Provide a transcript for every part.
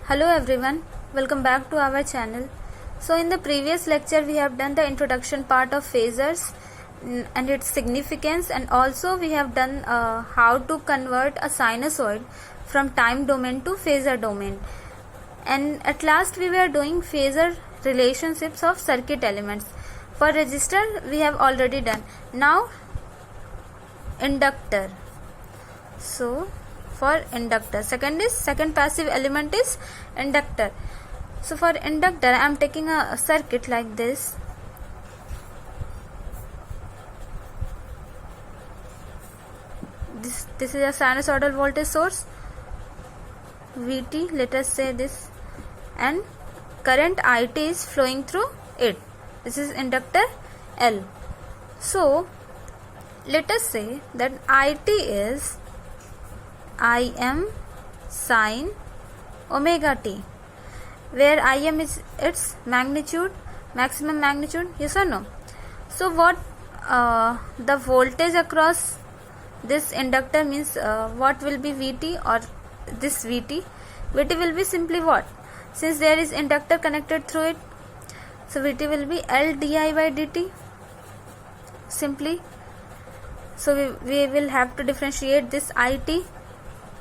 Hello everyone, welcome back to our channel. So in the previous lecture we have done the introduction part of phasors and its significance, and also we have done how to convert a sinusoid from time domain to phasor domain. And at last we were doing phasor relationships of circuit elements. For resistor we have already done. Now inductor. So for inductor, second passive element is inductor. So for inductor I am taking a circuit like this. This is a sinusoidal voltage source Vt, let us say this, and current It is flowing through it. This is inductor L. So let us say that It is Im sin omega t, where Im is its magnitude, maximum magnitude, yes or no? So what the voltage across this inductor means, what will be Vt, or this Vt will be simply what? Since there is inductor connected through it, so Vt will be L di by dt simply. So we will have to differentiate this It.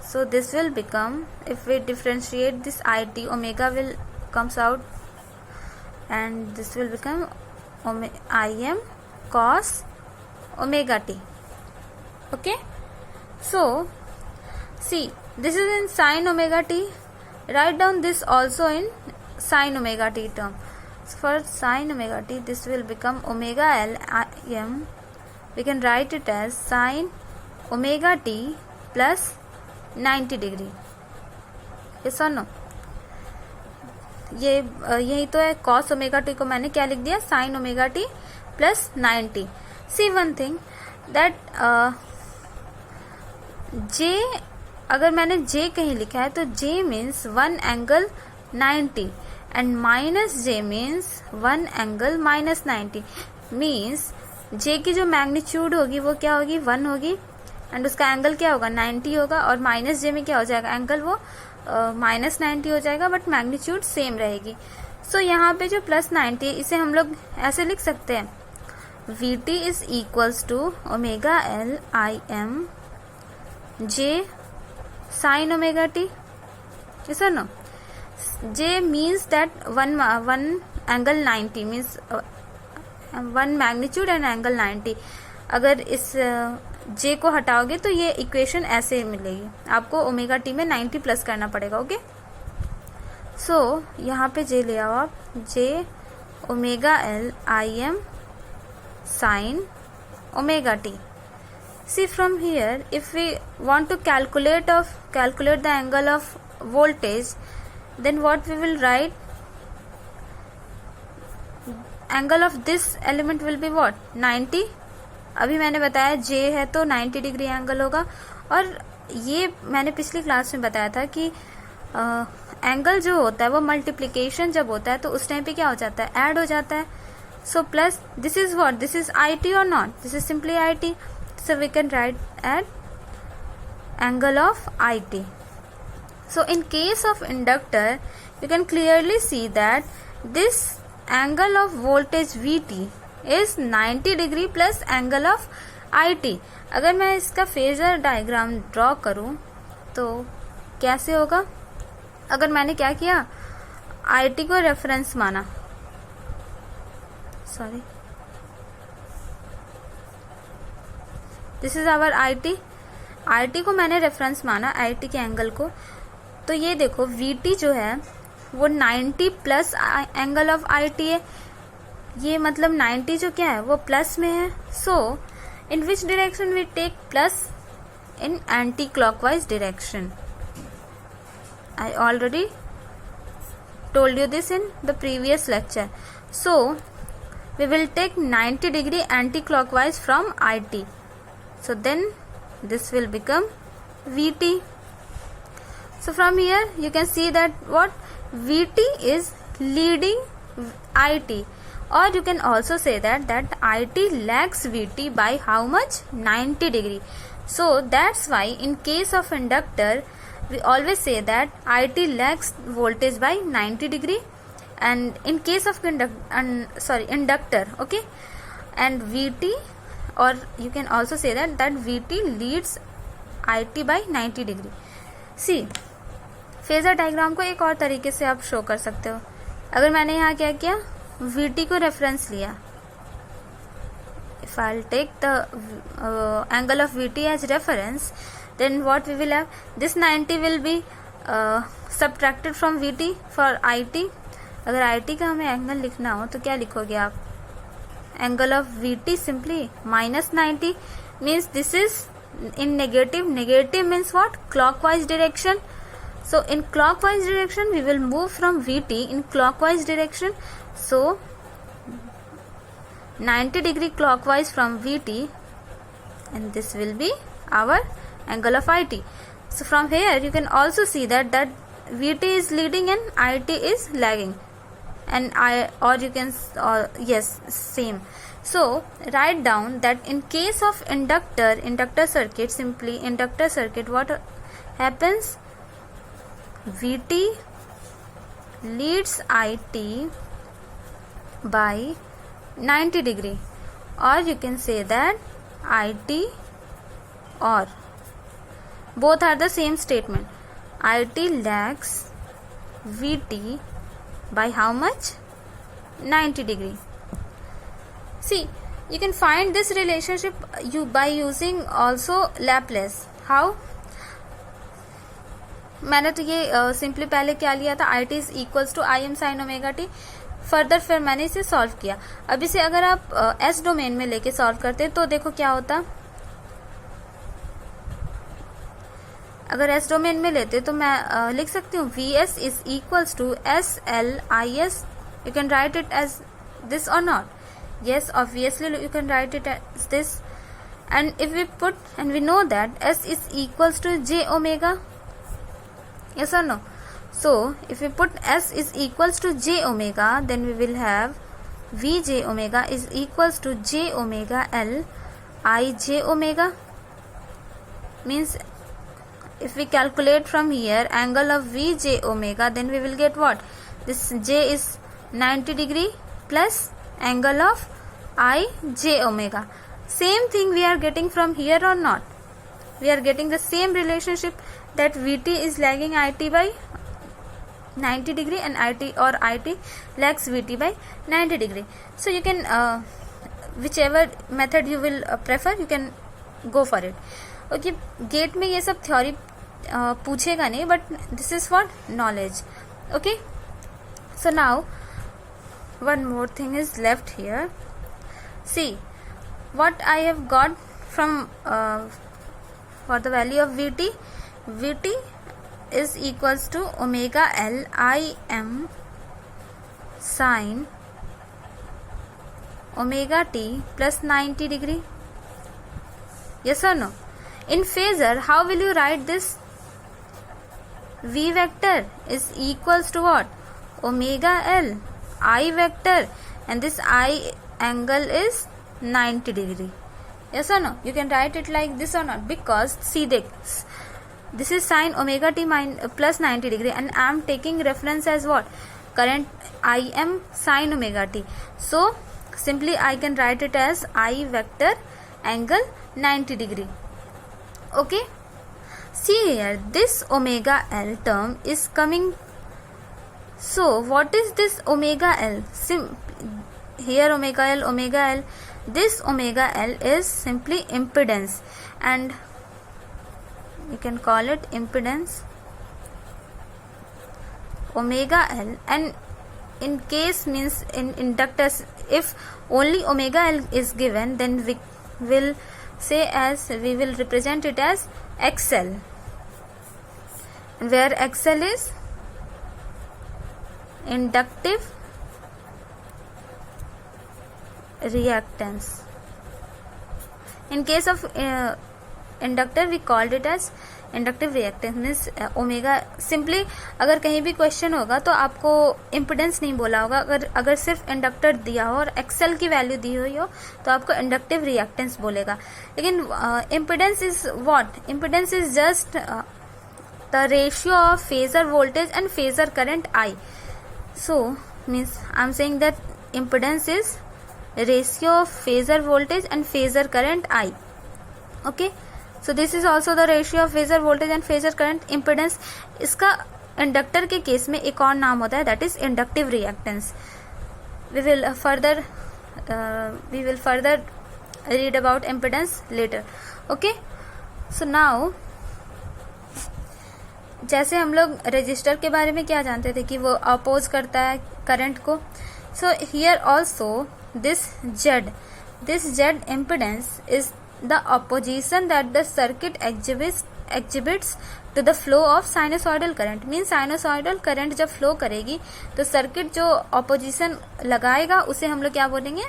So this will become, if we differentiate this It, omega will comes out, and this will become Im cos omega t. Okay, so see, this is in sin omega t. Write down this also in sin omega t term. So for sin omega t, this will become omega L Im. We can write it as sin omega t plus 90 degree, yes or no? यही तो है. cos omega T को मैंने क्या लिख दिया? sin omega T plus 90. C one thing that j, अगर मैंने j कहीं लिखा है तो j means 1 angle 90 and minus j means 1 angle minus 90. Means j की जो मैग्नीट्यूड होगी वो क्या होगी? 1 होगी, एंड उसका एंगल क्या होगा? 90 होगा. और माइनस जे में क्या हो जाएगा? एंगल वो माइनस 90 हो जाएगा, बट मैग्नीट्यूड सेम रहेगी. सो यहाँ पे जो प्लस 90 है, इसे हम लोग ऐसे लिख सकते हैं, Vt is equals to omega L I M J sine omega t. Yes और no? J means that one angle 90 means one magnitude and angle 90. अगर इस j को हटाओगे तो ये इक्वेशन ऐसे मिलेगी आपको. ओमेगा टी में 90 प्लस करना पड़ेगा. ओके, सो यहाँ पे j ले आओ आप, j omega L I M sign omega T. C from here, if we want to calculate the angle of voltage, then what we will write? Angle of this element will be what? 90. अभी मैंने बताया j है तो 90 degree angle होगा. और ये मैंने पिछली क्लास में बताया था कि एंगल जो होता है वो मल्टीप्लिकेशन जब होता है तो उस टाइम पे क्या हो जाता है? ऐड हो जाता है. So plus this is what? This is It और not? This is simply It. So we can write eight angle of It. So in case of inductor you can clearly see that this angle of voltage Vt is 90 degree plus angle of It. अगर मैं इसका phasor diagram draw करूं तो कैसे होगा? अगर मैंने क्या किया? It को रेफरेंस माना, sorry, this is our It को मैंने रेफरेंस माना, It के एंगल को. तो ये देखो Vt जो है वो 90 प्लस एंगल ऑफ It है. ये मतलब 90 जो क्या है वो प्लस में है. So in which direction we take plus? In anti clockwise direction. I already told you this in the previous lecture. So we will take 90 degree anti clockwise from It. So then this will become Vt. So from here you can see that what? Vt is leading It. Or you can also say that It lags Vt by how much? 90 degree. So that's why in case of inductor we always say that IT lags voltage by 90 degree, and in case of inductor, okay, and VT, or you can also say that VT leads IT by 90 degree. See, phasor diagram को एक और तरीके से आप show कर सकते हो. अगर मैंने यहाँ क्या किया, VT को रेफरेंस लिया, if I'll take the angle of VT as reference, then what we will have, this 90 will be subtracted from VT for IT. अगर IT का हमें एंगल लिखना हो तो क्या लिखोगे आप, angle of VT simply -90 means this is in negative. Negative means what? Clockwise direction. So in clockwise direction we will move from VT in clockwise direction. So 90 degree clockwise from VT, and this will be our angle of IT. So from here you can also see that VT is leading and IT is lagging, and yes, same. So write down that in case of inductor circuit, simply inductor circuit, what happens, VT leads IT by 90 degree, or you can say that IT, or both are the same statement. IT lags VT by how much? 90 degree. See, you can find this relationship by using also Laplace. How? मैंने तो ये simply पहले क्या लिया था, IT is equals to Im sin omega t. Further फिर मैंने इसे सॉल्व किया. अब इसे अगर आप एस डोमेन में लेके सॉल्व करते तो देखो क्या होता. अगर एस डोमेन में लेते तो मैं लिख सकती हूँ Vs is equals to SLIs. You can write it as this or not? Yes, obviously you can write it as this. And if we put, and we know that S is equals to J omega. Yes or no? So if we put S is equals to J omega, then we will have Vj omega is equals to J omega L Ij omega. Means if we calculate from here angle of Vj omega, then we will get what? This J is 90 degree plus angle of Ij omega. Same thing we are getting from here or not? We are getting the same relationship that Vt is lagging It by 90 degree and IT lags Vt by 90 degree. So you can whichever method you will prefer, you can go for it. Okay, gate में ये सब theory पूछेगा नहीं, but this is for knowledge. Okay, so now one more thing is left here. See what I have got from for the value of Vt. Vt is equals to omega L Im sin omega t plus 90 degree. Yes or no? In phasor, how will you write this? V vector is equals to what? Omega L I vector, and this I angle is 90 degree. Yes or no? You can write it like this or not, because see this is sin omega t plus 90 degree, and I am taking reference as what? Current Im sin omega t. So simply I can write it as I vector angle 90 degree. Okay, see here, this omega L term is coming. So what is this omega L? Here omega L, this omega L is simply impedance, and you can call it impedance omega L. And in case means in inductors, if only omega L is given, then we will say as, we will represent it as XL, where XL is inductive reactance. In case of inductor, we called it as inductive reactance means omega. Simply अगर कहीं भी question होगा तो आपको impedance नहीं बोला होगा. अगर सिर्फ इंडक्टर दिया हो और एक्सेल की वैल्यू दी हुई हो तो आपको इंडक्टिव रिएक्टेंस बोलेगा. लेकिन impedance is what? Impedance is just the ratio of phasor voltage and phasor current I. So means I am saying that impedance is ratio of phasor voltage and phasor current I. Okay, so this is also the ratio of phasor voltage and phasor current impedance. इसका inductor के case में एक और नाम होता है, that is inductive reactance. We will further read about impedance later. Okay, so now जैसे हम लोग रेजिस्टर के बारे में क्या जानते थे कि वो अपोज करता है करंट को. So here also this Z impedance is the opposition that the circuit exhibits to the flow of sinusoidal current. Mean sinusoidal current जब फ्लो करेगी तो सर्किट जो अपोजिशन लगाएगा उसे हम लोग क्या बोलेंगे,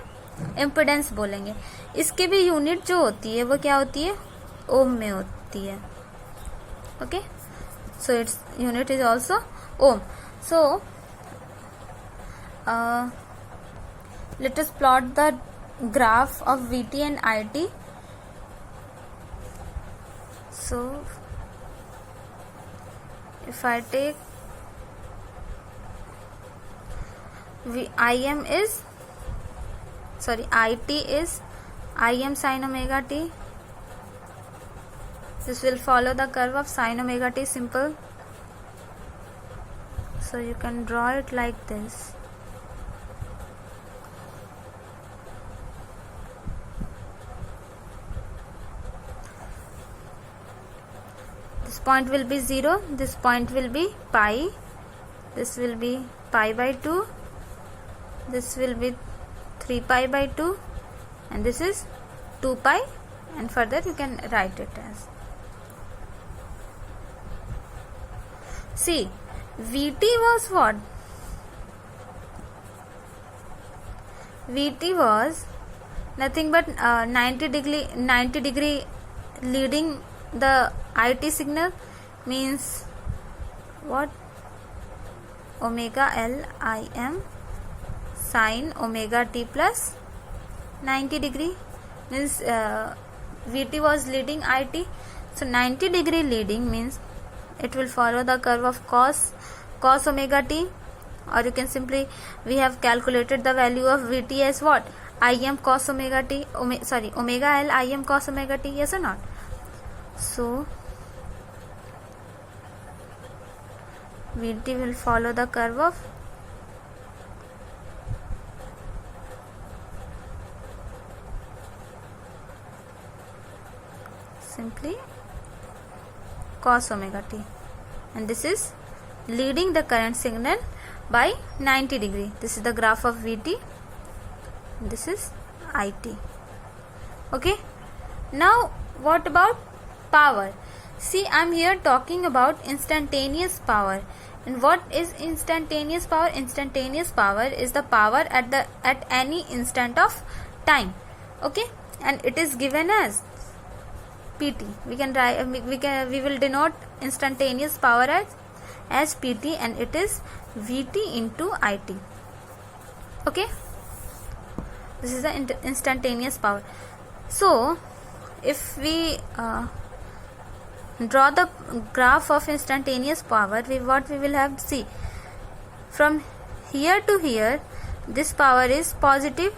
इम्पिडेंस बोलेंगे. इसकी भी यूनिट जो होती है वो क्या होती है, ओम में होती है. Okay, so its unit is also ohm. So let us plot the graph of Vt and It. So if I take It is Im sin omega t. This will follow the curve of sin omega t, simple. So you can draw it like this. This point will be 0, this point will be pi, this will be pi by 2, this will be 3 pi by 2, and this is 2 pi, and further you can write it as. See, Vt was what? Vt was nothing but 90 degree leading the It signal, means what? Omega L Im sin omega t plus 90 degree, means Vt was leading It. So 90 degree leading means it will follow the curve of cos omega t, or you can simply, we have calculated the value of Vt as what, Im cos omega t, omega L Im cos omega t, yes or not? So Vt will follow the curve of simply cos omega t, and this is leading the current signal by 90 degree. This is the graph of Vt, this is It. Okay, now what about power? See, I am here talking about instantaneous power. And what is instantaneous power? Instantaneous power is the power at any instant of time. Okay, and it is given as Pt. We will denote instantaneous power as Pt, and it is Vt into It. Okay, this is the instantaneous power. So if we draw the graph of instantaneous power, what we will have, see, from here to here this power is positive,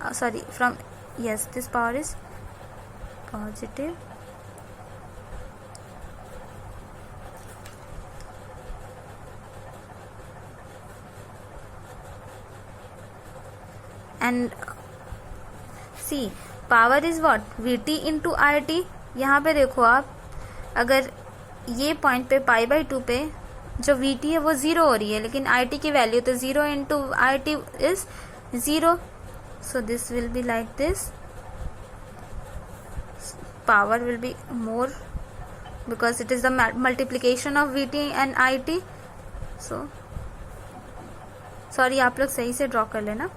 this power is positive, and see, power is what, Vt into It. यहाँ पे देखो आप, अगर ये point पे pi by 2 पे जो Vt है वो 0 हो रही है, लेकिन It की वैल्यू तो 0 into It is 0. So this will be like this, power will be more because it is the multiplication of Vt and It. So sorry, आप लोग सही से ड्रॉ कर लेना.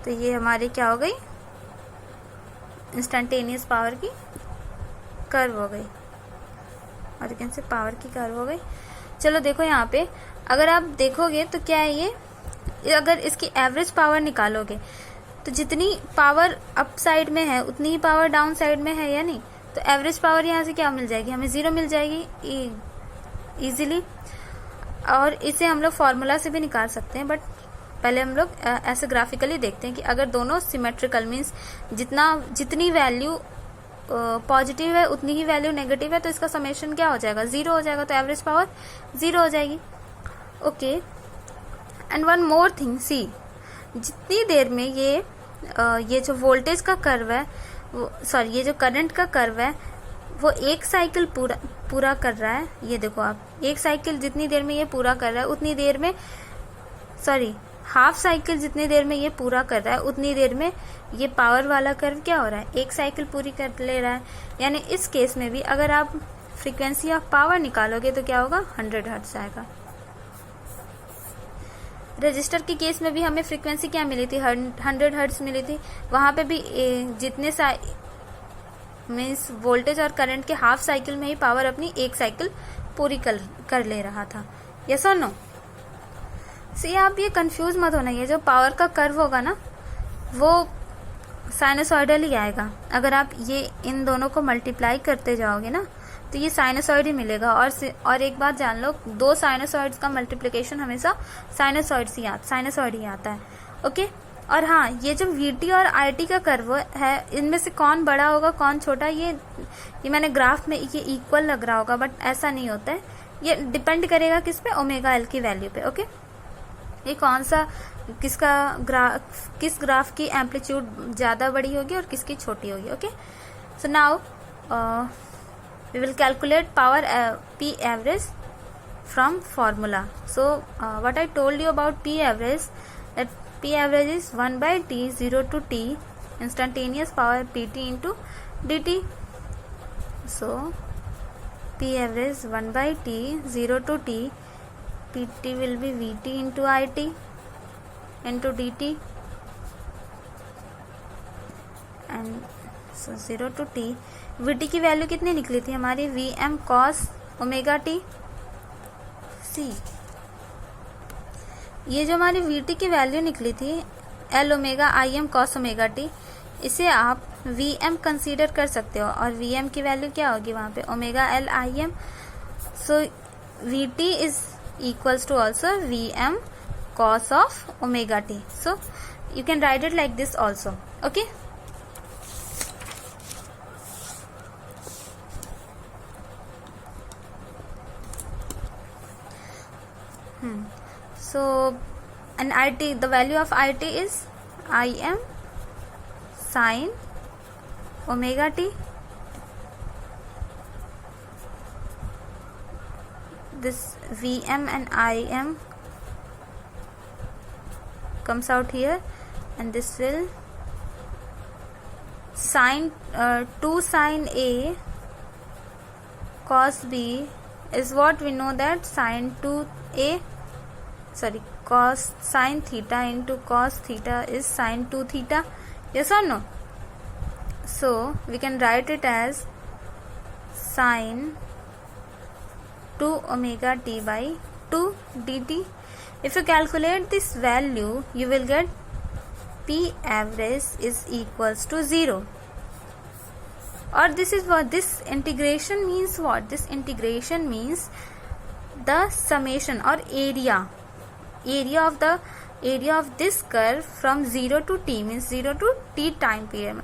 तो ये हमारी क्या हो गई, इंस्टेंटेनियस पावर की कर्व हो गई, और यू कैन से पावर की कर्व हो गई. चलो देखो यहाँ पे अगर आप देखोगे तो क्या है ये, अगर इसकी एवरेज पावर निकालोगे तो जितनी पावर अप साइड में है उतनी ही पावर डाउन साइड में है या नहीं, तो एवरेज पावर यहाँ से क्या मिल जाएगी, हमें 0 मिल जाएगी इजीली। और इसे हम लोग फॉर्मूला से भी निकाल सकते हैं, बट पहले हम लोग ऐसे ग्राफिकली देखते हैं कि अगर दोनों सिमेट्रिकल मीन्स जितनी वैल्यू पॉजिटिव है उतनी ही वैल्यू नेगेटिव है, तो इसका समेशन क्या हो जाएगा, 0 हो जाएगा, तो एवरेज पावर 0 हो जाएगी। Okay, and one more thing, see जितनी देर में ये जो वोल्टेज का कर्व है सॉरी ये जो करंट का कर्व है वो एक साइकिल पूरा कर रहा है, ये देखो आप, एक साइकिल जितनी देर में ये पूरा कर रहा है उतनी देर में हाफ साइकिल जितनी देर में ये पूरा कर रहा है उतनी देर में ये पावर वाला कर्व क्या हो रहा है, एक साइकिल पूरी कर ले रहा है। यानी इस केस में भी अगर आप फ्रीक्वेंसी ऑफ पावर निकालोगे तो क्या होगा, 100 हर्ट्ज आएगा। रजिस्टर के केस में भी हमें फ्रीक्वेंसी क्या मिली थी, 100 हर्ट्ज मिली थी। वहां पे भी जितने मीन्स वोल्टेज और करंट के हाफ साइकिल में ही पावर अपनी एक साइकिल पूरी कर ले रहा था। यस और नो? सी आप ये कंफ्यूज मत होना, ये जो पावर का कर्व होगा ना वो साइनसॉइडल ही आएगा। अगर आप ये इन दोनों को मल्टीप्लाई करते जाओगे ना तो ये साइनसॉइड ही मिलेगा। और एक बात जान लो, दो साइनसॉइड्स का मल्टीप्लिकेशन हमेशा साइनसॉइड ही आता है। ओके, और हाँ, ये जो वीटी और आईटी का कर्व है इनमें से कौन बड़ा होगा कौन छोटा, ये मैंने ग्राफ में ये इक्वल लग रहा होगा, बट ऐसा नहीं होता है। ये डिपेंड करेगा किस पे, ओमेगा एल की वैल्यू पे। ओके, ये कौन सा किस ग्राफ की एम्पलीट्यूड ज्यादा बड़ी होगी और किसकी छोटी होगी। Okay, so now we will calculate power P average from formula. So what I told you about P average, that P average is 1 by T 0 to T instantaneous power PT into dt. So P average 1 by T 0 to T, PT will be VT into IT into dt, and so 0 to T Vt की value कितनी निकली थी हमारी, Vm cos omega T. सी ये जो हमारी Vt की value निकली थी L omega Im cos omega T, इसे आप Vm कंसीडर कर सकते हो और Vm की वैल्यू क्या होगी वहां पे, omega L Im। So Vt is equals to also Vm cos of omega T. So you can write it like this also. Okay, so and IT, the value of IT is Im sin omega t. This Vm and Im comes out here, and this will sin 2 sin A cos B is what we know, that sin 2A cos sin theta into cos theta is sin 2 theta. Yes or no? So we can write it as sin 2 omega t by 2 dt. If you calculate this value, you will get P average is equals to 0. Or this is what this integration means. What this integration means, the summation or area of this curve from 0 to t means 0 to t time period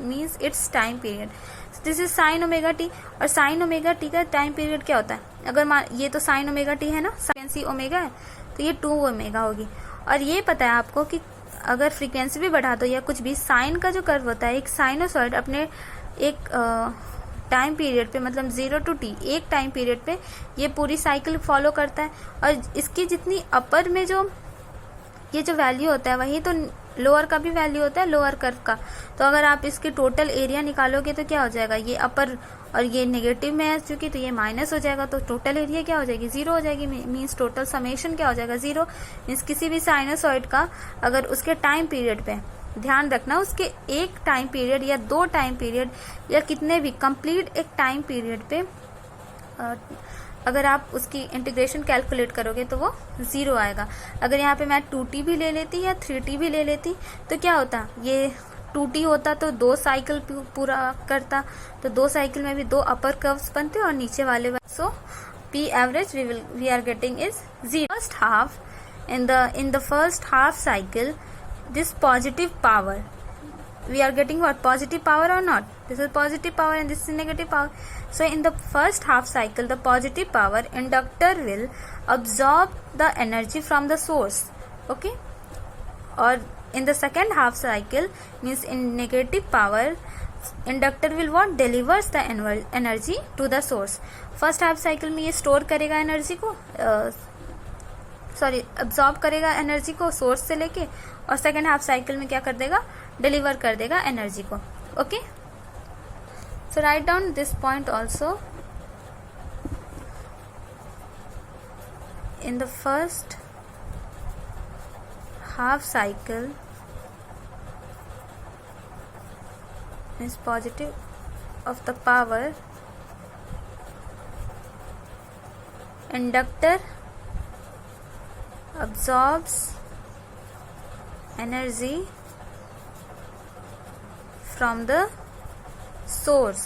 means its time period. So this is sin omega t, और sin omega t का time period क्या होता है, अगर ये तो sin omega t है ना, फ्रीक्वेंसी ओमेगा है तो ये 2 ओमेगा होगी। और ये पता है आपको कि अगर फ्रीक्वेंसी भी बढ़ा दो या कुछ भी, साइन का जो कर्व होता है, एक साइनोसॉइड अपने एक टाइम पीरियड पे, मतलब 0 to t एक टाइम पीरियड पे ये पूरी साइकिल फॉलो करता है। और इसकी जितनी अपर में जो ये जो वैल्यू होता है वही तो लोअर का भी वैल्यू होता है, लोअर कर्व का। तो अगर आप इसकी टोटल एरिया निकालोगे तो क्या हो जाएगा, ये अपर और ये नेगेटिव में है चूंकि, तो ये माइनस हो जाएगा, तो टोटल एरिया क्या हो जाएगी, 0 हो जाएगी। मीन्स टोटल समेशन क्या हो जाएगा, 0। मीन्स किसी भी साइनोसॉइड का अगर उसके टाइम पीरियड पे, ध्यान रखना, उसके एक टाइम पीरियड या 2 टाइम पीरियड या कितने भी कंप्लीट एक टाइम पीरियड पे अगर आप उसकी इंटीग्रेशन कैलकुलेट करोगे तो वो 0 आएगा। अगर यहाँ पे मैं 2t भी ले लेती या 3t भी ले लेती तो क्या होता, ये 2t होता तो 2 साइकिल पूरा करता, तो 2 साइकिल में भी 2 अपर कर्व्स बनते और नीचे वाले। सो p average we are getting is 0. First half, in the first half cycle, this positive power, we are getting what, positive power or not? This is positive power and this is negative power. So in the first half cycle, the positive power, inductor will absorb the energy from the source, okay? Or in the second half cycle, means in negative power, inductor will what, delivers the energy to the source. First half cycle में ये store करेगा energy को, absorb करेगा energy को source से लेके, और second half cycle में क्या कर देगा, डिलीवर कर देगा एनर्जी को. Okay, so write down this point also. In the first half cycle is positive of the power, inductor absorbs energy from the source,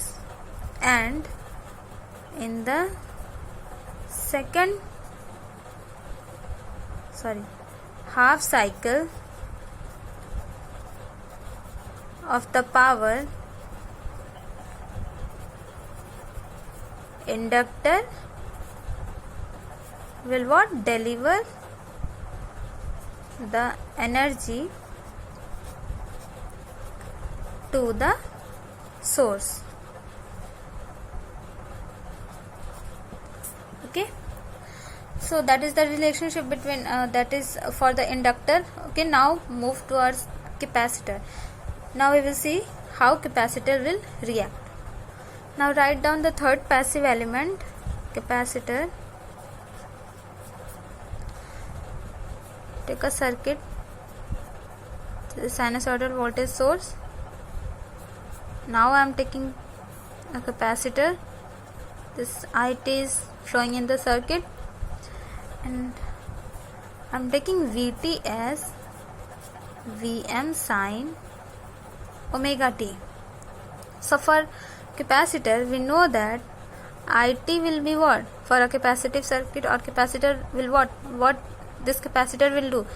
and in the half cycle of the power, inductor will what, deliver the energy to the source. Okay, so that is the relationship between that is for the inductor. Okay, now move towards capacitor. Now we will see how capacitor will react. Now write down the third passive element, capacitor. Take a circuit, the sinusoidal voltage source. Now I am taking a capacitor. This IT is flowing in the circuit, and I am taking Vt as Vm sin omega t. So for capacitor, we know that IT will be what, for a capacitive circuit or capacitor will what this capacitor will do,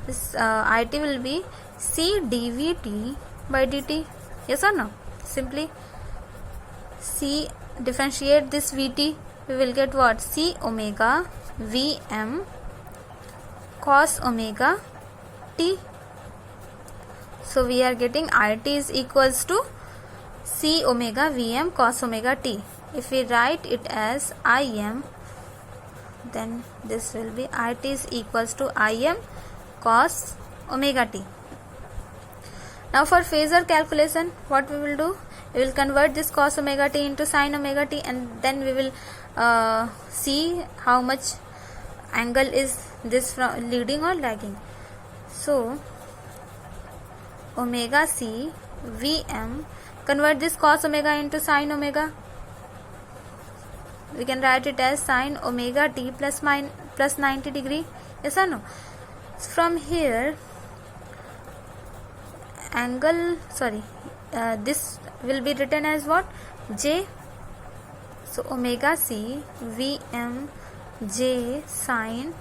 this IT will be C dVt by dt. Yes or no? Simply C, differentiate this Vt, we will get what, C omega Vm cos omega t. So we are getting IT is equals to C omega Vm cos omega t. If we write it as Im, then this will be IT is equals to Im cos omega t. Now for phasor calculation, what we will do, we will convert this cos omega t into sin omega t, and then we will see how much angle is this from leading or lagging. So omega c Vm, convert this cos omega into sin omega. We can write it as sin omega t plus 90 degree. Yes or no? So from here, angle, this will be written as what, J. So omega c Vm J sin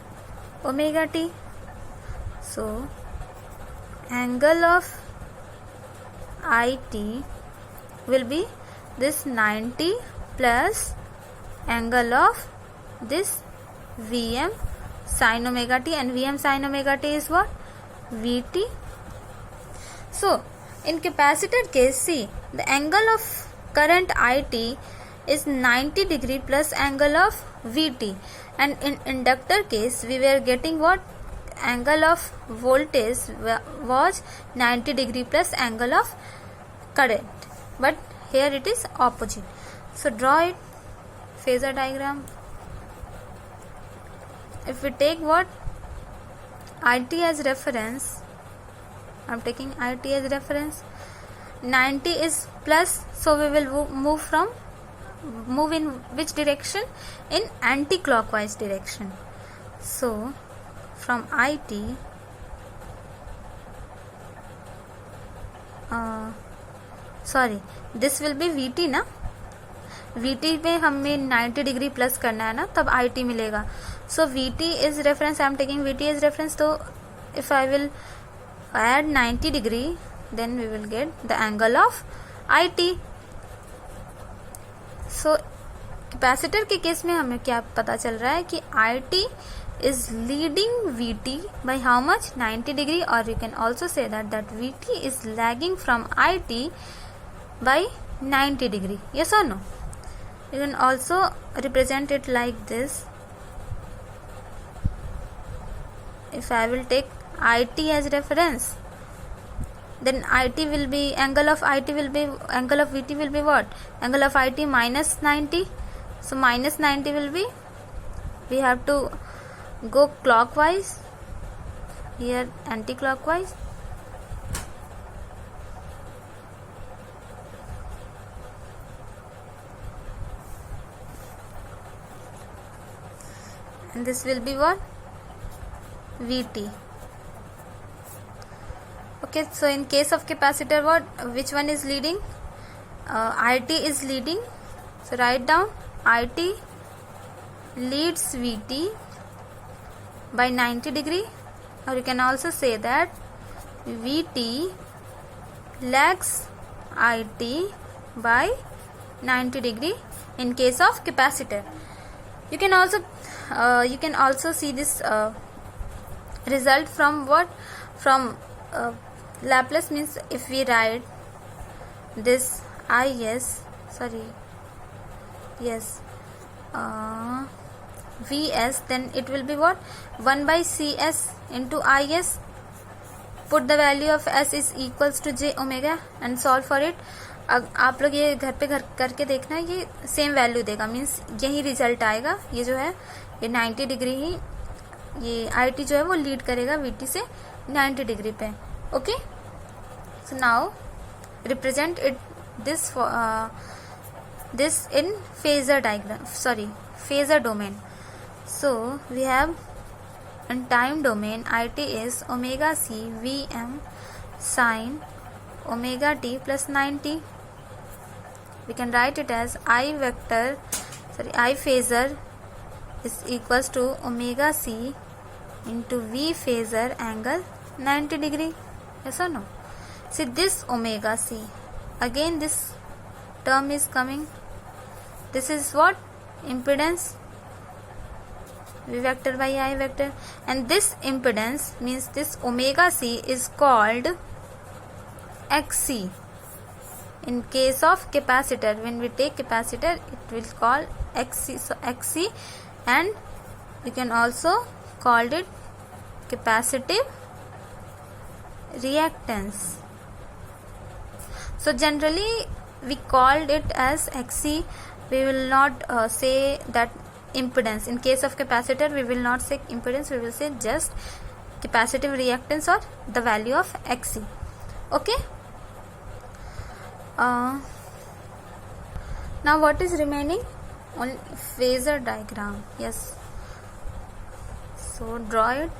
omega t. So angle of IT will be this 90 plus angle of this Vm sin omega t, and Vm sin omega t is what, Vt. So in capacitor case, see, the angle of current IT is 90 degree plus angle of Vt, and in inductor case we were getting what, angle of voltage was 90 degree plus angle of current, but here it is opposite. So draw it, phasor diagram. If we take what, IT as reference, I am taking IT as reference, 90 is plus, so we will move from move in which direction? In anti-clockwise direction. So from IT, this will be VT ना, VT पे हमें 90 degree plus करना है ना, तब IT मिलेगा. So VT is reference, I am taking VT as reference. तो if I will add 90 degree, then we will get the angle of IT. So capacitor के केस में हमें क्या पता चल रहा है कि IT is leading VT by how much? 90 degree, or you can also say that VT is lagging from IT by 90 degree. Yes or no? You can also represent it like this. If I will take IT as reference, then IT will be, angle of VT will be what? Angle of IT minus 90. So minus 90 will be, we have to go clockwise, here anti-clockwise. And this will be what? VT. Okay, so in case of capacitor, what, which one is leading? IT is leading. So write down, IT leads VT by 90 degree, or you can also say that VT lags IT by 90 degree in case of capacitor. You can also see this result from what? From Laplace, means if we write this Vs, then it will be what? 1 by Cs into Is. Put the value of S is equals to j omega and solve for it. आप लोग ये घर करके देखना, ये same value देगा, means यही result आएगा. ये जो है ये 90 डिग्री ही, ये IT जो है वो लीड करेगा VT से 90 डिग्री पे. Okay, so now represent it this in phasor diagram, phasor domain. So we have in time domain, IT is omega c Vm sin omega t plus 90. We can write it as I phasor is equals to omega c into V phasor angle 90 degree. Yes or no? See this omega c, again this term is coming. This is what? Impedance, V vector by I vector, and this impedance means this omega c is called XC. In case of capacitor, when we take capacitor, it will call XC. So XC, and we can also call it capacitive reactance. So generally we called it as XC. We will not say that impedance. In case of capacitor, we will not say impedance, we will say just capacitive reactance or the value of XC. Okay. Now what is remaining? Only phasor diagram. Yes. So draw it.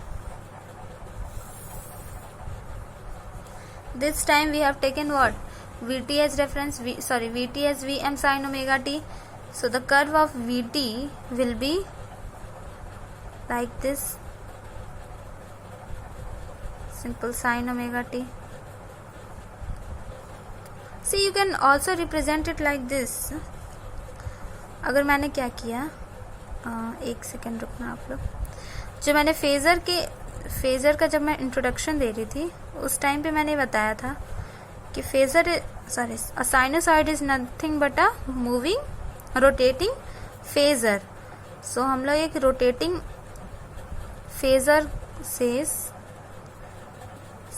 This time we have taken what? VT as reference, VT as Vm sin omega t. So the curve of VT will be like this, simple sin omega t. See, you can also represent it like this. अगर मैंने क्या किया, एक second रुकना आप लोग. जो मैंने फेज़र का जब मैं इंट्रोडक्शन दे रही थी, उस टाइम पे मैंने बताया था कि a sinusoid is nothing but a moving rotating phasor. So हम लोग एक rotating phasor से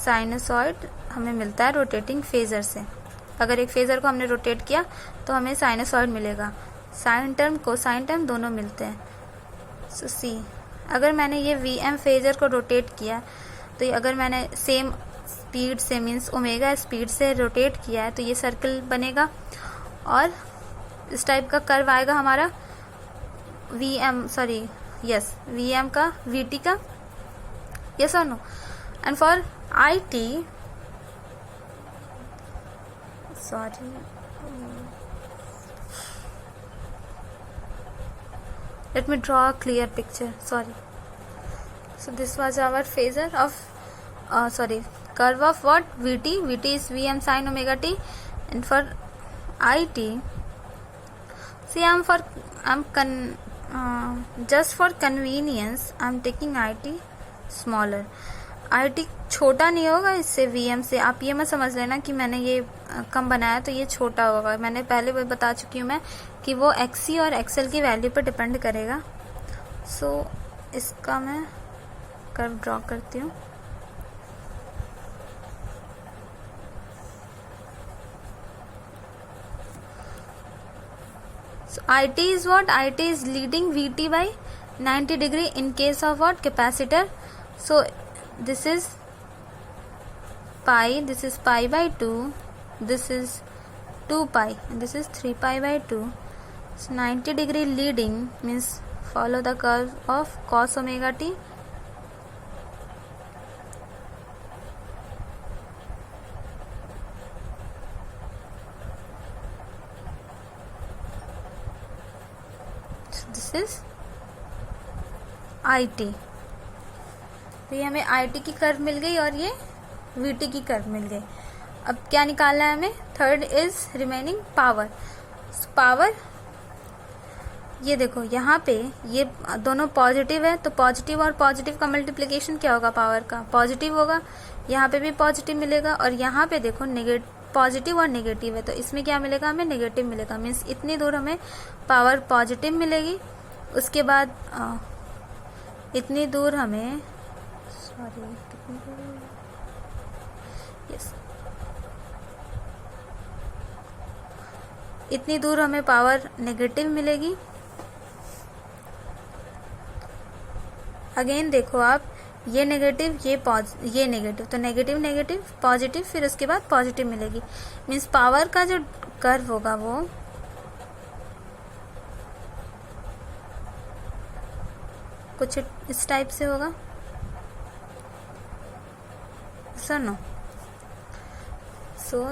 sinusoid हमें मिलता है rotating phasor से. अगर एक फेजर को हमने रोटेट किया तो हमें साइनसॉइड मिलेगा. साइन टर्म कोसाइन टर्म दोनों मिलते हैं. सो सी, अगर मैंने ये Vm फेजर को रोटेट किया, तो ये अगर मैंने सेम स्पीड से मीन्स ओमेगा स्पीड से रोटेट किया है, तो ये सर्कल बनेगा. और इस टाइप का कर्व आएगा हमारा VM, सॉरी यस VM का, VT का, yes or no? And for IT, sorry, let me draw a clear picture, sorry. So this was our phasor of curve of what? VT. VT is VM sin omega t. And for IT, see, just for convenience I'm taking IT smaller. IT छोटा नहीं होगा इससे, VM से। आप ये मत समझ लेना कि मैंने ये कम बनाया तो ये छोटा होगा। मैंने पहले भी बता चुकी हूँ मैं कि वो XC और XL की वैल्यू पर डिपेंड करेगा। सो इसका मैं कर्व ड्रॉ करती हूँ। So IT is what? IT is leading VT by 90 degree in case of what? Capacitor. So this is pi, this is pi by 2, this is 2 pi, and this is 3 pi by 2. So 90 degree leading means follow the curve of cos omega t. So this is IT. तो ये हमें IT की curve मिल गई और ये VT की curve मिल गई। अब क्या निकालना है हमें? Third is remaining power. Power ये देखो यहाँ पे ये दोनों पॉजिटिव है, तो पॉजिटिव और पॉजिटिव का मल्टीप्लिकेशन क्या होगा? पावर का पॉजिटिव होगा। यहाँ पे भी पॉजिटिव मिलेगा और यहाँ पे देखो पॉजिटिव और नेगेटिव है, तो इसमें क्या मिलेगा? हमें नेगेटिव मिलेगा। मीन्स इतनी दूर हमें पावर पॉजिटिव मिलेगी। उसके बाद इतनी दूर हमें इतनी दूर हमें पावर नेगेटिव मिलेगी। अगेन देखो आप, ये नेगेटिव ये नेगेटिव, तो नेगेटिव नेगेटिव पॉजिटिव, फिर उसके बाद पॉजिटिव मिलेगी। मीन्स पावर का जो कर्व होगा वो कुछ इस टाइप से होगा। सुनो, सो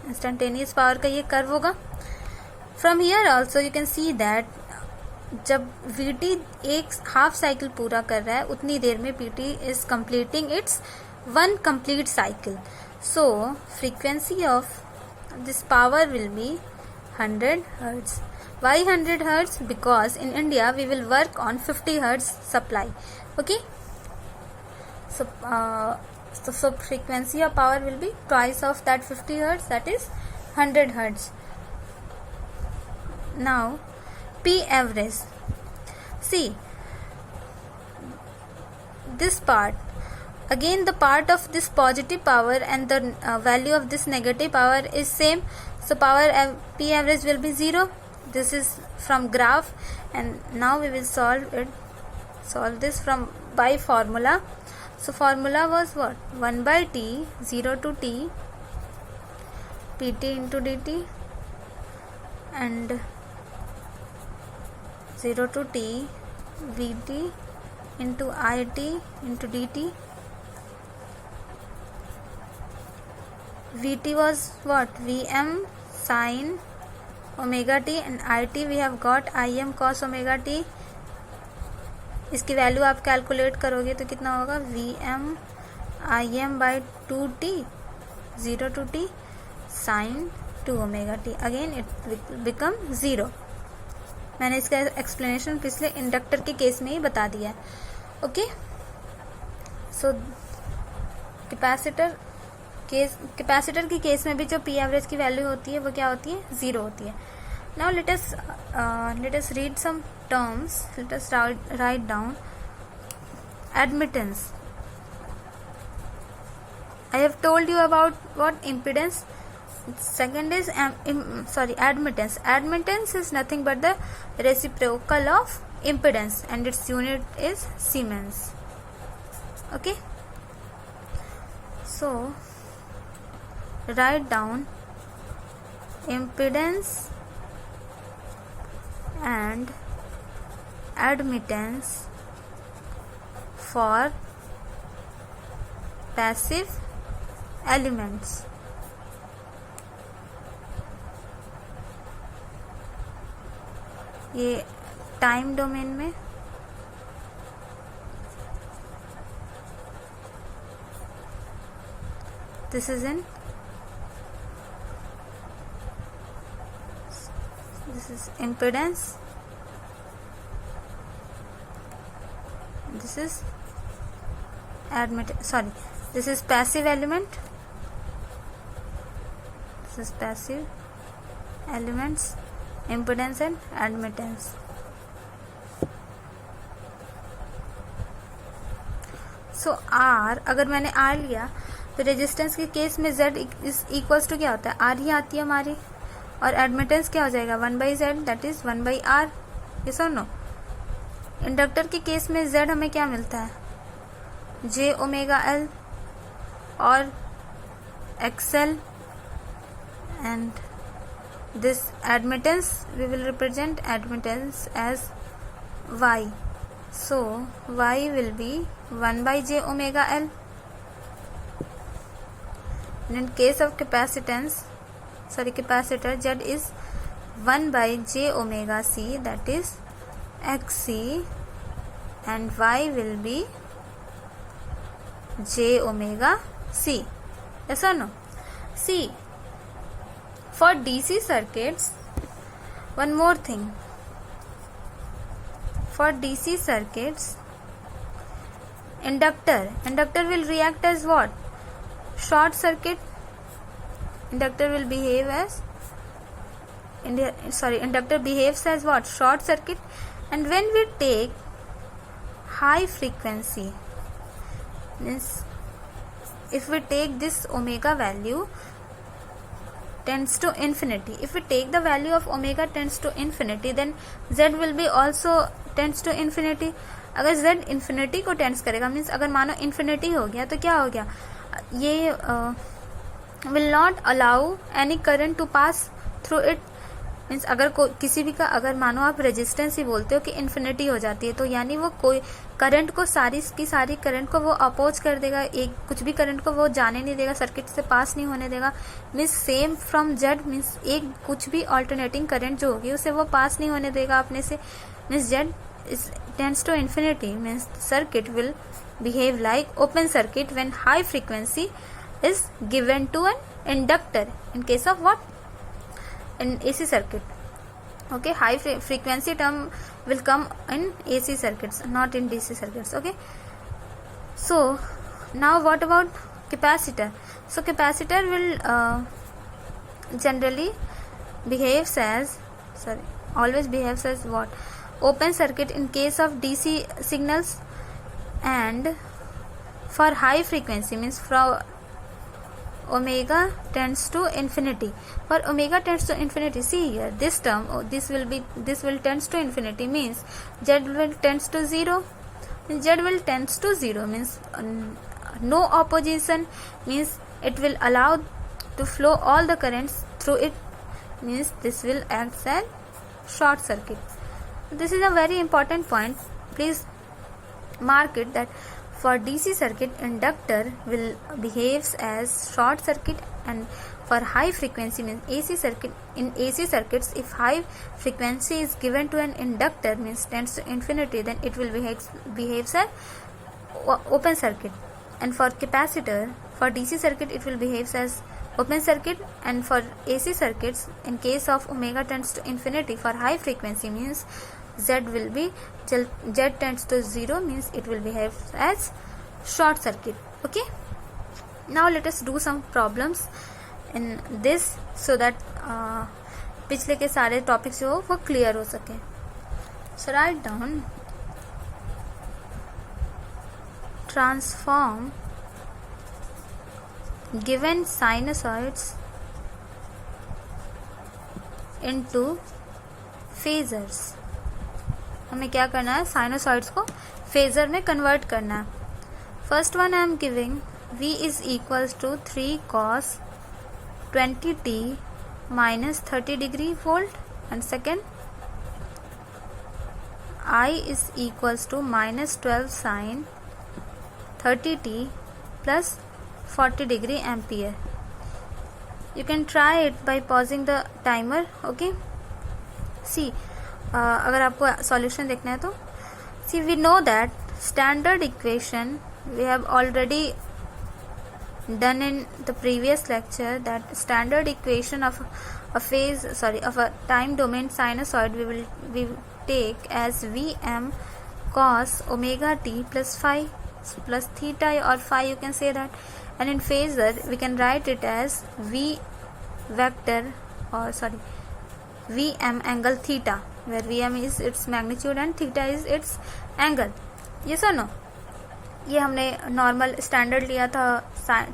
इंस्टेंटेनियस पावर का ये कर्व होगा। From here also you can see that जब VT एक हाफ साइकिल पूरा कर रहा है उतनी देर में PT is completing it's one complete cycle. So frequency of this power will be 100 Hz. Why 100 Hz? Because in India we will work on 50 Hz supply. Okay. So frequency of power will be twice of that 50 Hz, that is 100 Hz. Now P average. See this part. Again the part of this positive power and the value of this negative power is same. So P average will be 0. This is from graph, and now we will solve this from by formula. So formula was what? 1 by T, 0 to T, PT into dt, and 0 to T, Vt into It into dt. Vt was what? Vm sin omega t, and It we have got Im cos omega t. इसकी value आप calculate करोगे तो कितना होगा? Vm Im by 2t 0 to t sin 2 omega t. Again it will become 0. मैंने इसका explanation पिछले inductor के केस में ही बता दिया है. ओके, सो कैपेसिटर के केस में भी जो पी एवरेज की वैल्यू होती है वो क्या होती है? 0 होती है. Now let us read some terms. Let us write down admittance. I have told you about what? Impedance. Second is admittance. Admittance is nothing but the reciprocal of impedance, and its unit is Siemens. Okay, so write down impedance and admittance for passive elements. ये time domain में this is impedance, this is this is passive element, this is passive elements, impedance and admittance. So R, अगर मैंने R लिया तो resistance के case में Z is equals to क्या होता है, R ही आती है हमारी, और एडमिटेंस क्या हो जाएगा 1/Z, that is 1/R. Yes और नो. इंडक्टर के केस में Z हमें क्या मिलता है, J⍵L और XL, and this admittance we will represent admittance as Y. So Y will be 1/J⍵L. And in case of capacitor, Z is 1/J⍵C, that is XC, and Y will be J⍵C. Yes or no? See, for DC circuits, one more thing. For DC circuits, inductor will react as what? Short circuit. Inductor behaves as what? Short circuit. And when we take high frequency, means if we take this omega value tends to infinity, if we take the value of omega tends to infinity, then Z will be also tends to infinity. अगर Z infinity को tends करेगा, means अगर मानो infinity हो गया तो क्या हो गया, ये will not allow any current to pass through it. Means अगर किसी भी का, अगर मानो आप रेजिस्टेंस ही बोलते हो कि इन्फिनिटी हो जाती है, तो यानी वो कोई करंट को, सारी की सारी करंट को वो अपोज कर देगा, एक कुछ भी करंट को वो जाने नहीं देगा, सर्किट से पास नहीं होने देगा. Means same from Z, means एक कुछ भी ऑल्टरनेटिंग करंट जो होगी उसे वो पास नहीं होने देगा अपने से. Means Z tends to infinity, means circuit will behave like open circuit when high frequency is given to an inductor. In case of what? In AC circuit. Okay, high frequency term will come in AC circuits, not in DC circuits. Okay, so now what about capacitor? So capacitor will generally always behaves as what? Open circuit in case of DC signals, and for high frequency, means from omega tends to infinity. For omega tends to infinity, see here this term, this will tends to infinity, means Z will tends to 0. Z will tends to 0 means no opposition, means it will allow to flow all the currents through it, means this will act as short circuit. This is a very important point. Please mark it that for DC circuit, inductor will behaves as short circuit, and for high frequency, means AC circuit, in AC circuits, if high frequency is given to an inductor, means tends to infinity, then it will behaves as open circuit. And for capacitor, for DC circuit, it will behaves as open circuit, and for AC circuits, in case of omega tends to infinity, for high frequency, means Z tends to 0, means it will behave as short circuit. Okay, now let us do some problems in this so that पिछले के सारे topics जो वो clear हो सके. So write down, transform given sinusoids into phasors. हमें क्या करना है, साइनोसॉइड्स को फेजर में कन्वर्ट करना है. First one I am giving V is equals to 3 cos 20t minus 30 degree volt, and second I is equals to -12 sin 30t plus 40 degree ampere. You can try it by pausing the timer. Okay, see, अगर आपको solution देखना है तो see, we know that standard equation we have already done in the previous lecture, that standard equation of a time domain sinusoid we take as Vm cos omega t plus phi plus theta or phi, you can say that. And in phasor we can write it as V Vm angle theta, where Vm is its magnitude and theta is its angle. Yes or no? ये हमने normal standard लिया था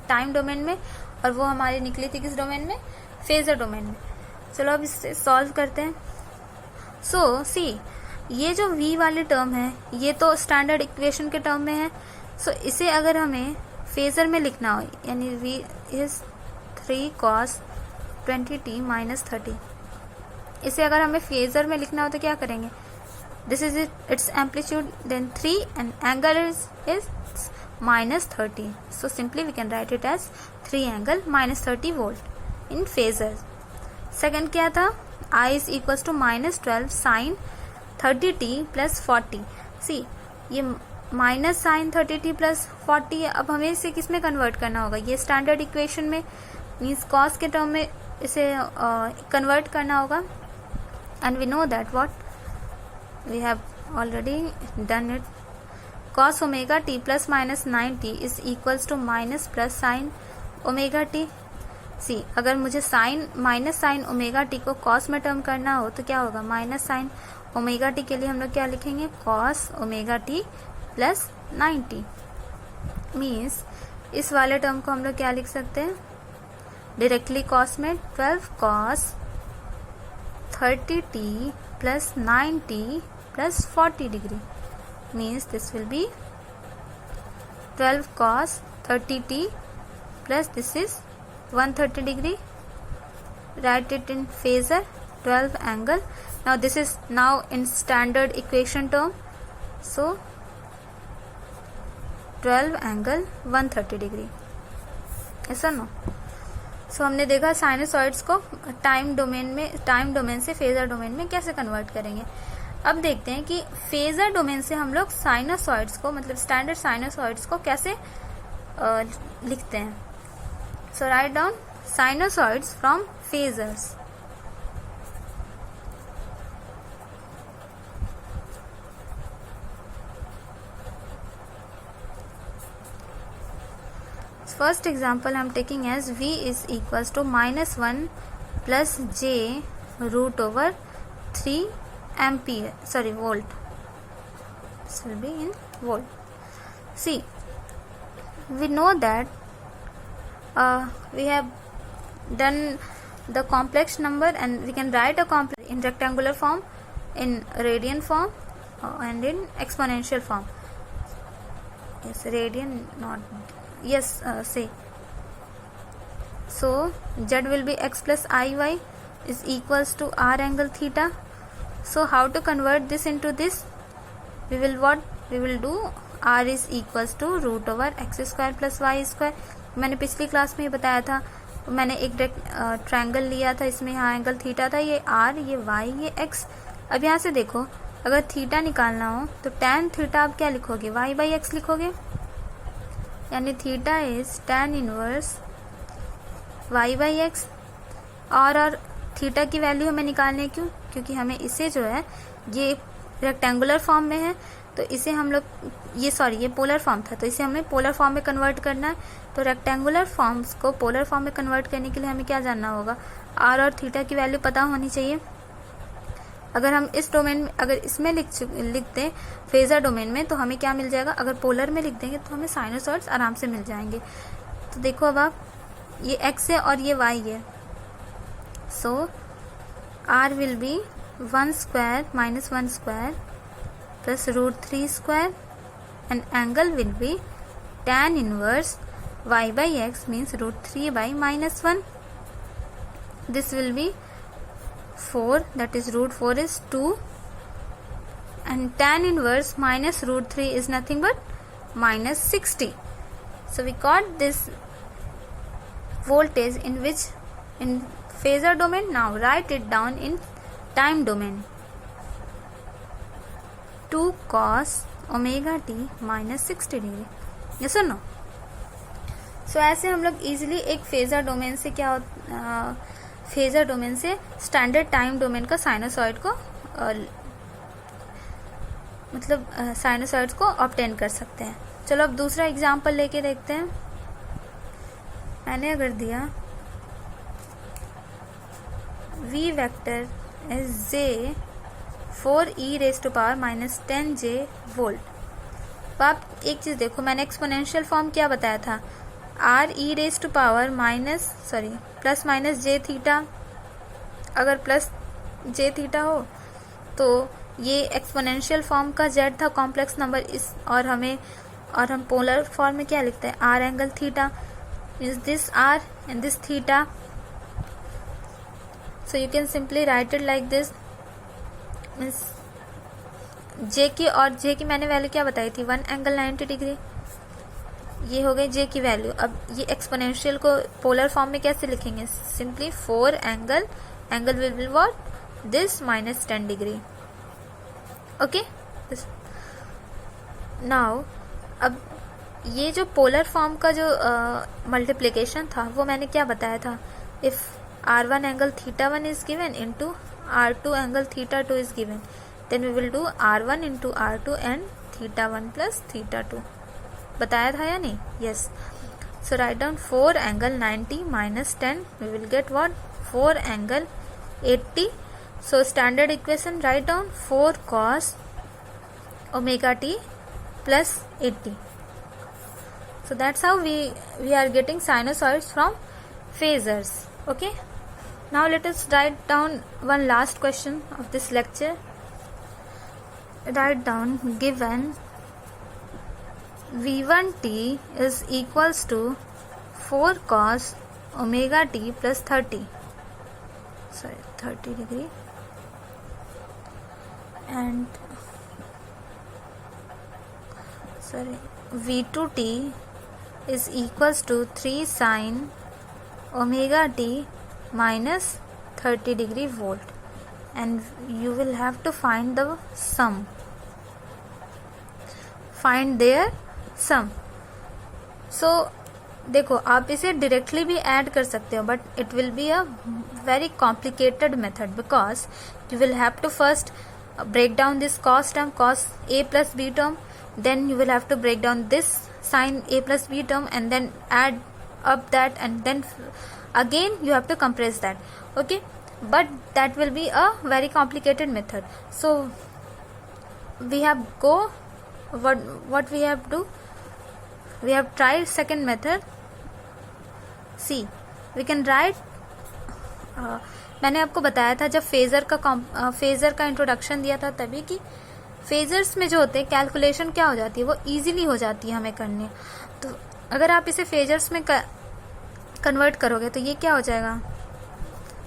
time domain में, और वो हमारी निकली थी किस डोमेन में? फेजर डोमेन में. चलो अब इसे सॉल्व करते हैं. सो सी, ये जो v वाली टर्म है ये तो स्टैंडर्ड इक्वेशन के टर्म में है. सो इसे अगर हमें फेजर में लिखना हो, यानी v is 3 cos 20t minus 30, इसे अगर हमें फेजर में लिखना हो तो क्या करेंगे? This is its amplitude, then 3, and angle is minus 30. So simply we can write it as 3 angle minus 30 volt in phasor. Second क्या था? I is equals to -12 sin 30t plus 40. See, ये minus sign 30t plus 40 है. अब हमें इसे किस में convert करना होगा? ये स्टैंडर्ड इक्वेशन में, मीन्स कॉस के टर्म में इसे कन्वर्ट करना होगा. And we know that what we have already done it. Cos omega t plus minus 90 is equals to minus plus sin omega t. See, अगर मुझे sign minus sign omega T को cos में term करना हो तो क्या होगा? Minus sign omega T के लिए हम लोग क्या लिखेंगे? Cos omega T plus 90. Means इस वाले टर्म को हम लोग क्या लिख सकते हैं? डायरेक्टली कॉस में 12 cos 30t plus 90 plus 40 degree, means this will be 12 cos 30t plus this is 130 degree. Write it in phasor, 12 angle. Now this is now in standard equation term, so 12 angle 130 degree. Yes or no? सो हमने देखा साइनसॉइड्स को time domain से phasor domain में कैसे convert करेंगे. अब देखते हैं कि फेजर डोमेन से हम लोग साइनसॉइड्स को, मतलब स्टैंडर्ड साइनसॉइड्स को कैसे लिखते हैं. So write down sinusoids from phasors. First example I am taking as V is equals to -1 plus j root over 3 ampere, volt. This will be in volt. See, we know that we have done the complex number, and we can write a complex in rectangular form, in radian form, and in exponential form. Yes, radian, not yes, say. So z will be x plus iy is equals to r angle theta. So how to convert this into this? We will do r is equals to root over x square plus y square. मैंने पिछली class में ये बताया था. मैंने एक triangle लिया था, इसमें यहाँ एंगल थीटा था, ये r, ये y, ये x. अब यहाँ से देखो, अगर थीटा निकालना हो तो tan थीटा आप क्या लिखोगे? y by x लिखोगे, यानी theta is tan inverse y by x. और थीटा की वैल्यू हमें निकालने क्यों? क्योंकि हमें इसे जो है, ये रेक्टेंगुलर फॉर्म में है, तो इसे हम लोग, ये पोलर फॉर्म था, तो इसे हमें पोलर फॉर्म में कन्वर्ट करना है. तो रेक्टेंगुलर फॉर्म्स को पोलर फॉर्म में कन्वर्ट करने के लिए हमें क्या जानना होगा? r और थीटा की वैल्यू पता होनी चाहिए. अगर हम इस डोमेन में, अगर इसमें लिखते हैं फेजर डोमेन में, तो हमें क्या मिल जाएगा? अगर पोलर में लिख देंगे तो हमें साइनसॉइड्स आराम से मिल जाएंगे. तो देखो अब आप, ये x है और ये y है. सो r will be 1 square minus 1 square plus root 3 square, and angle will be tan inverse y by x, means root 3 by minus 1. This will be 4, that is root 4 is 2 and tan inverse minus root 3 is nothing but minus 60. So we got this voltage in phasor domain. Now write it down in time domain. 2 cos omega t minus 60 degree. Yes or no? So ऐसे हम लोग easily एक phasor domain से phasor domain से standard time domain का sinusoid को sinusoids को obtain कर सकते हैं. चलो अब दूसरा एग्जांपल लेके देखते हैं. मैंने अगर दिया v vector is j 4e raised to power minus 10j volt. तो आप एक चीज देखो, मैंने एक्सपोनेंशियल फॉर्म क्या बताया था, r e raised to power plus minus J theta. अगर प्लस जे थीटा हो तो ये एक्सपोनेंशियल फॉर्म का z था कॉम्प्लेक्स नंबर इस, और हम पोलर फॉर्म में क्या लिखते हैं, r angle theta is this r and this theta. So you can simply write it like this. Means J की मैंने वैल्यू क्या बताई थी, 1 एंगल 90 डिग्री. ये हो गई जे की वैल्यू. अब ये एक्सपोनेंशियल को पोलर फॉर्म में कैसे लिखेंगे, simply 4 angle will be what, this minus 10 degree. Okay. Now अब ये जो पोलर फॉर्म का जो मल्टीप्लिकेशन था वो मैंने क्या बताया था, if r1 angle theta 1 is given into r2 angle theta 2 is given, then we will do r1 into r2 and theta 1 plus theta 2. बताया था या नहीं? Yes. So write down 4 angle 90 minus 10, we will get what, 4 angle 80. So standard equation write down 4 cos omega t plus 80. So that's how we are getting sinusoids from phasors. Okay. Now let us write down one last question of this lecture. Write down, given v1t is equals to 4 cos omega t plus 30 degree, and v2t is equals to 3 sin omega t minus 30 degree volt, and you will have to find the sum. Find their sum. So देखो, आप इसे directly भी add कर सकते हो, but it will be a very complicated method, because you will have to first break down this cos term, cos a plus b term, then you will have to break down this sin a plus b term, and then add up that, and then again you have to compress that. Okay, but that will be a very complicated method. So we have what we have do, we have tried second method. See, we can write मैंने आपको बताया था जब phasor का introduction दिया था तभी कि फेजर्स में जो होते हैं कैलकुलेशन क्या हो जाती है, वो इजीली हो जाती है हमें करने. तो अगर आप इसे फेजर्स में कन्वर्ट करोगे तो ये क्या हो जाएगा,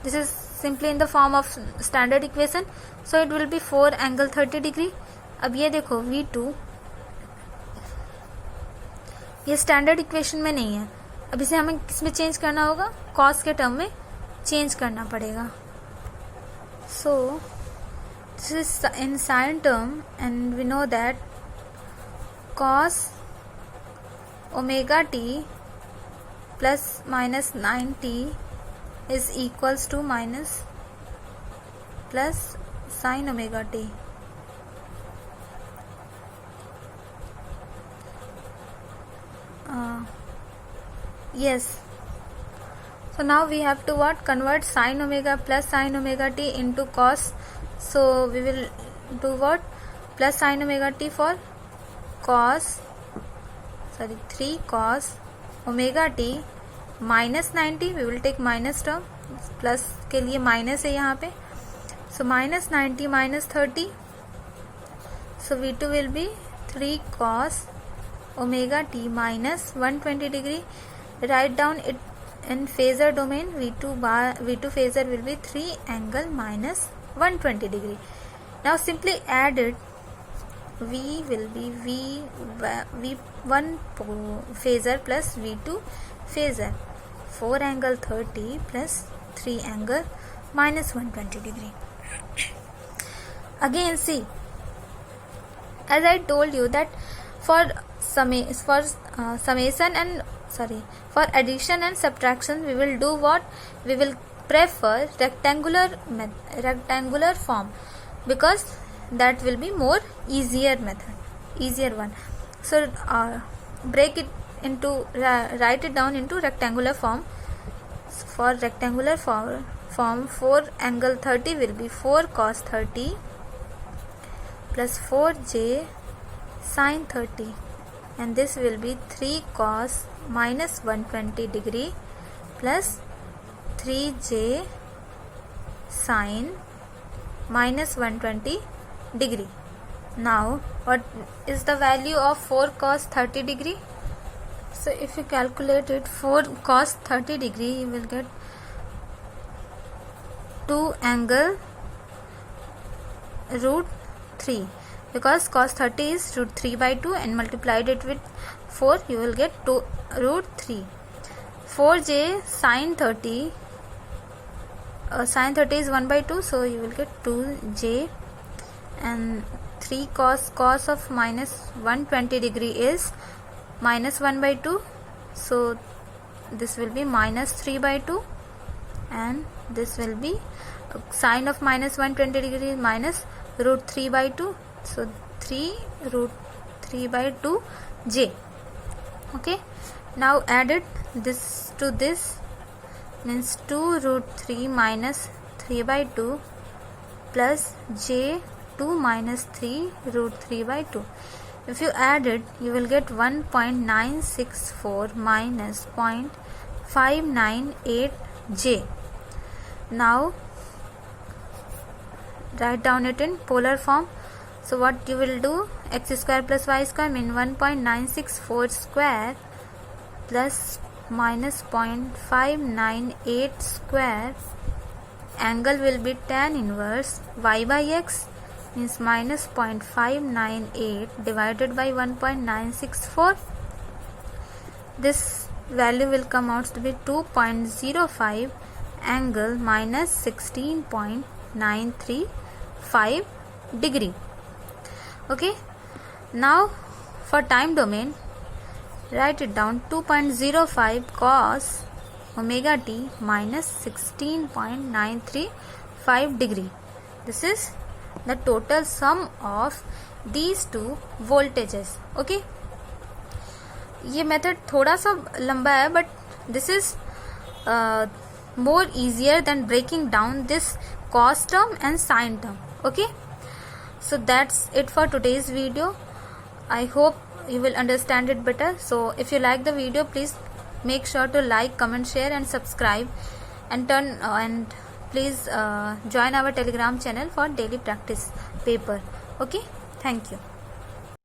this is simply in the form of standard equation. So it will be 4 angle 30 degree. अब ये देखो v2, ये स्टैंडर्ड इक्वेशन में नहीं है. अब इसे हमें किसमें चेंज करना होगा, कॉस के टर्म में चेंज करना पड़ेगा. So this is in sine term, and we know that cos omega t plus minus 90 is equals to minus plus sin omega t. Yes. So now we have to what, convert sin omega plus sin omega t into cos. So we will do what, plus sin omega t for cos 3 cos omega t minus 90. We will take minus term, plus के लिए minus है यहाँ पे. So minus 90 minus 30. So v2 will be 3 cos omega t minus 120 degree. Write down it in phasor domain. v2 phasor will be 3 angle minus 120 degree. Now simply add it V will be V1 phasor plus V2 phasor. 4 angle 30 plus 3 angle minus 120 degree. Again see, as I told you that for addition and subtraction we will do what? We will prefer rectangular form, because that will be more easier one. So write it down into rectangular form. For rectangular form 4 angle 30 will be 4 cos 30 plus 4j sin 30, and this will be 3 cos minus 120 degree plus 3j sin minus 120 degree. Now what is the value of 4 cos 30 degree? So if you calculate it, 4 cos 30 degree, you will get 2 angle root 3, because cos 30 is root 3 by 2 and multiplied it with 4, you will get 2 root 3. 4j sin 30, sin 30 is 1 by 2, so you will get 2j, and 3 cos of minus 120 degree is minus 1 by 2, so this will be minus 3 by 2, and this will be sine of minus 120 degree is minus root 3 by 2, so 3 root 3 by 2 j. Okay, now added this to this, means 2 root 3 minus 3 by 2 plus j 2 minus 3 root 3 by 2. If you add it, you will get 1.964 minus 0.598 j. Now write down it in polar form. So what you will do, x square plus y square mean 1.964 square plus minus 0.598 square, angle will be tan inverse y by x, means minus 0.598 divided by 1.964. This value will come out to be 2.05 angle minus 16.935 degree. Okay, now for time domain, write it down, 2.05 cos omega t minus 16.935 degree. This is the total sum of these two voltages. Okay, ये method थोड़ा सा लंबा है, but this is more easier than breaking down this cos term and sin term. Okay, so that's it for today's video. I hope you will understand it better. So if you like the video, please make sure to like, comment, share and subscribe, and please join our Telegram channel for daily practice paper. Okay, thank you.